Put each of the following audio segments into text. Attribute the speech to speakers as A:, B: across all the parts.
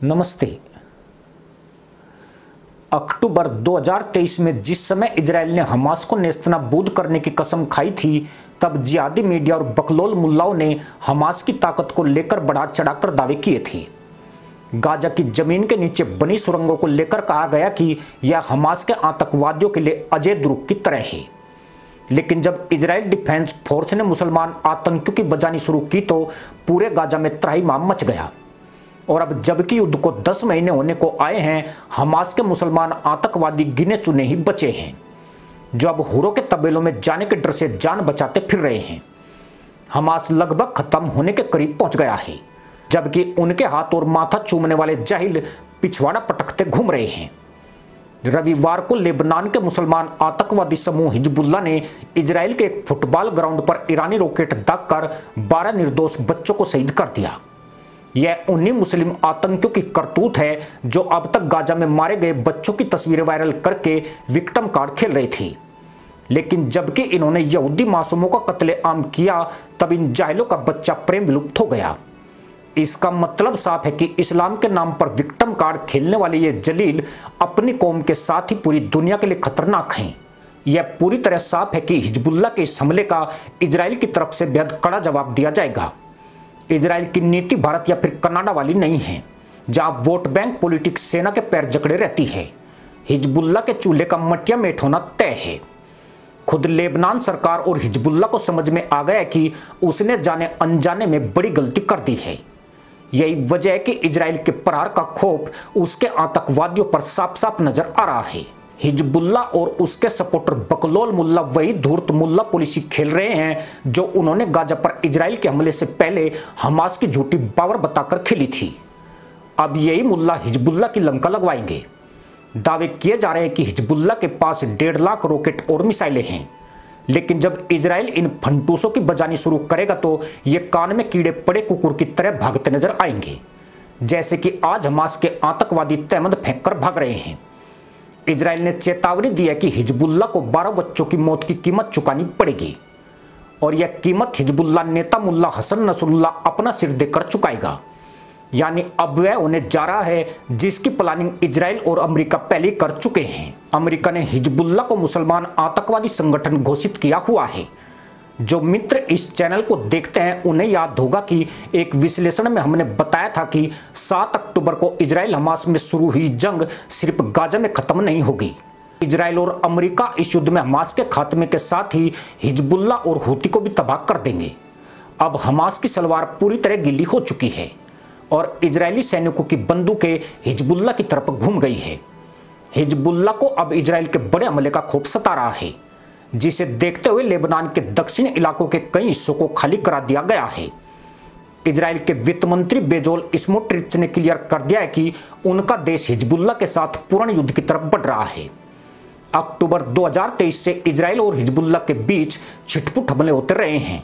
A: नमस्ते। अक्टूबर 2023 में जिस समय इजराइल ने हमास को नेस्तनाबूद करने की कसम खाई थी, तब जिहादी मीडिया और बकलोल मुल्लाओं ने हमास की ताकत को लेकर बढ़ा चढ़ाकर दावे किए थे। गाजा की जमीन के नीचे बनी सुरंगों को लेकर कहा गया कि यह हमास के आतंकवादियों के लिए अजय दुर्ग की तरह है। लेकिन जब इजराइल डिफेंस फोर्स ने मुसलमान आतंकियों की बचानी शुरू की तो पूरे गाजा में त्राहिमाम मच गया। और अब जबकि युद्ध को 10 महीने होने को आए हैं, हमास के मुसलमान आतंकवादी गिने चुने ही बचे हैं, जो अब हुरों के तबेलों में जाने के डर से जान बचाते फिर रहे हैं। हमास लगभग खत्म होने के करीब पहुंच गया है, जबकि उनके हाथ और माथा चूमने वाले जाहिल पिछवाड़ा पटकते घूम रहे हैं। रविवार को लेबनान के मुसलमान आतंकवादी समूह हिजबुल्लाह ने इजराइल के एक फुटबॉल ग्राउंड पर ईरानी रॉकेट दागकर 12 निर्दोष बच्चों को शहीद कर दिया। यह उन्हीं मुस्लिम आतंकियों की करतूत है जो अब तक गाजा में मारे गए बच्चों की तस्वीरें वायरल करके विक्टिम कार्ड खेल रही थी। लेकिन जबकि इन्होंने यहूदी मासूमों का कत्लेआम किया, तब इन जाहिलों का बच्चा प्रेम विलुप्त हो गया। इसका मतलब साफ है कि इस्लाम के नाम पर विक्टिम कार्ड खेलने वाले ये जलील अपनी कौम के साथ ही पूरी दुनिया के लिए खतरनाक हैं। यह पूरी तरह साफ है कि हिजबुल्लाह के इस हमले का इजराइल की तरफ से बेहद कड़ा जवाब दिया जाएगा। इजराइल की नीति भारत या फिर कनाडा वाली नहीं है, जहां वोट बैंक पॉलिटिक्स सेना के पैर जकड़े रहती है। हिजबुल्लाह के चूल्हे का मटिया मेट होना तय है। खुद लेबनान सरकार और हिजबुल्लाह को समझ में आ गया कि उसने जाने अनजाने में बड़ी गलती कर दी है। यही वजह है कि इजराइल के प्रहार का खौफ उसके आतंकवादियों पर साफ साफ नजर आ रहा है। हिजबुल्लाह और उसके सपोर्टर बकलोल मुल्ला वही धूर्त मुल्ला पॉलिसी खेल रहे हैं जो उन्होंने गाजा पर इजराइल के हमले से पहले हमास की झूठी पावर बताकर खेली थी। अब यही मुल्ला हिजबुल्लाह की लंका लगवाएंगे। दावे किए जा रहे हैं कि हिजबुल्लाह के पास 1.5 लाख रॉकेट और मिसाइलें हैं, लेकिन जब इजराइल इन फंटूसों की बजानी शुरू करेगा तो ये कान में कीड़े पड़े कुकुर की तरह भागते नजर आएंगे, जैसे कि आज हमास के आतंकवादी तहमद फेंक कर भाग रहे हैं। इजराइल ने चेतावनी दी है कि हिजबुल्लाह को 12 बच्चों की मौत की कीमत चुकानी पड़ेगी, और यह कीमत हिजबुल्लाह नेता मुल्ला हसन नसरुल्लाह अपना सिर देकर चुकाएगा। यानी अब वह होने जा रहा है जिसकी प्लानिंग इजराइल और अमेरिका पहले कर चुके हैं। अमेरिका ने हिजबुल्लाह को मुसलमान आतंकवादी संगठन घोषित किया हुआ है। जो मित्र इस चैनल को देखते हैं उन्हें याद होगा कि एक विश्लेषण में हमने बताया था कि 7 अक्टूबर को इजराइल हमास में शुरू हुई जंग सिर्फ गाजा में खत्म नहीं होगी। इजराइल और अमेरिका इस युद्ध में हमास के खात्मे के साथ ही हिजबुल्लाह और हूती को भी तबाह कर देंगे। अब हमास की सलवार पूरी तरह गीली हो चुकी है और इजरायली सैनिकों की बंदूकें हिजबुल्लाह की तरफ घूम गई है। हिजबुल्लाह को अब इजराइल के बड़े हमले का खौफ सता रहा है, जिसे देखते हुए लेबनान के दक्षिण इलाकों के कई हिस्सों को खाली करा दिया गया है। इजराइल के वित्त मंत्री बेजोल स्मोट्रिच ने क्लियर कर दिया है कि उनका देश हिजबुल्लाह के साथ पूर्ण युद्ध की तरफ बढ़ रहा है। अक्टूबर 2023 से इजराइल और हिजबुल्लाह के बीच छिटपुट हमले होते रहे हैं,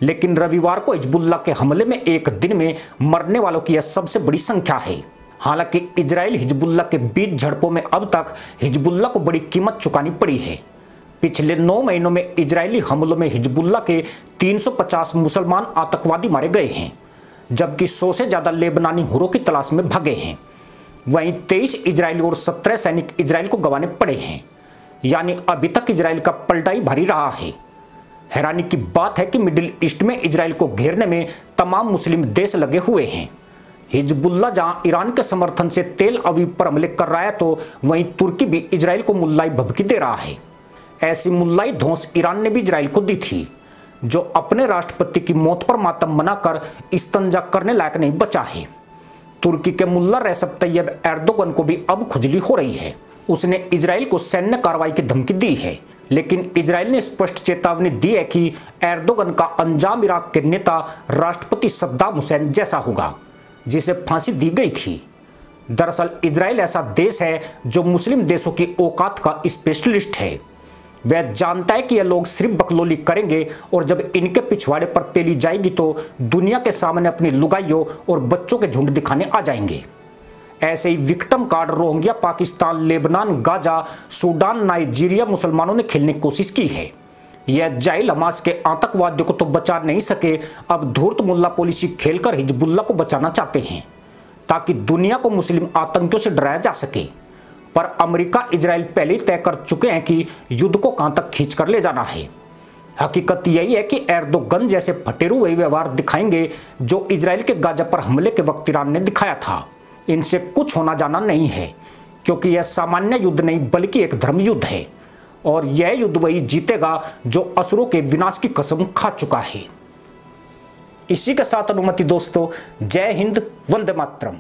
A: लेकिन रविवार को हिजबुल्लाह के हमले में एक दिन में मरने वालों की यह सबसे बड़ी संख्या है। हालांकि इजराइल हिजबुल्लाह के बीच झड़पों में अब तक हिजबुल्लाह को बड़ी कीमत चुकानी पड़ी है। पिछले 9 महीनों में इजरायली हमलों में हिजबुल्लाह के 350 मुसलमान आतंकवादी मारे गए हैं, जबकि 100 से ज्यादा लेबनानी हुरों की तलाश में भागे हैं। वहीं 23 इजरायली और 17 सैनिक इजराइल को गंवाने पड़े हैं। यानी अभी तक इजराइल का पलटा ही भारी रहा है। हैरानी की बात है कि मिडिल ईस्ट में इजराइल को घेरने में तमाम मुस्लिम देश लगे हुए हैं। हिजबुल्लाह जहां ईरान के समर्थन से तेल अवीव पर हमले कर रहा है, तो वहीं तुर्की भी इजराइल को मुल्लाई भभकी दे रहा है। ऐसी मुल्लाई धौंस ईरान ने भी इजराइल को दी थी, जो अपने राष्ट्रपति की मौत पर मातम मनाकर इस्तंजा करने लायक नहीं बचा है। तुर्की के मुल्ला रेसेप तैयब एर्दोगन को भी अब खुजली हो रही है। उसने इजराइल को सैन्य कार्रवाई की धमकी दी है, लेकिन इजराइल ने स्पष्ट चेतावनी दी है कि एर्दोगन का अंजाम इराक के नेता राष्ट्रपति सद्दाम हुसैन जैसा होगा, जिसे फांसी दी गई थी। दरअसल इजराइल ऐसा देश है जो मुस्लिम देशों की औकात का स्पेशलिस्ट है। वह जानता है कि ये लोग सिर्फ बकलोली करेंगे और जब इनके पिछवाड़े पर पेली जाएगी तो दुनिया के सामने अपनी लुगाइयों और बच्चों के झुंड दिखाने आ जाएंगे। ऐसे ही victim card Rohingya, Pakistan, Lebanon, Gaza, Sudan, Nigeria मुसलमानों ने खेलने की कोशिश की है। यह जाहिल हमास के आतंकवादियों को तो बचा नहीं सके, अब धूर्त मुल्ला पॉलिसी खेलकर हिजबुल्लाह को बचाना चाहते हैं। ताकि दुनिया को मुस्लिम आतंकियों से डराया जा सके। पर अमेरिका इजराइल पहले ही तय कर चुके हैं कि युद्ध को कहां तक खींच कर ले जाना है। हकीकत यही है कि एर्दोगन जैसे फटेरू वही व्यवहार दिखाएंगे जो इजराइल के गाजा पर हमले के वक्त ईरान ने दिखाया था। इनसे कुछ होना जाना नहीं है, क्योंकि यह सामान्य युद्ध नहीं बल्कि एक धर्म युद्ध है, और यह युद्ध वही जीतेगा जो असुरों के विनाश की कसम खा चुका है। इसी के साथ अनुमति दोस्तों, जय हिंद, वंदे मातरम।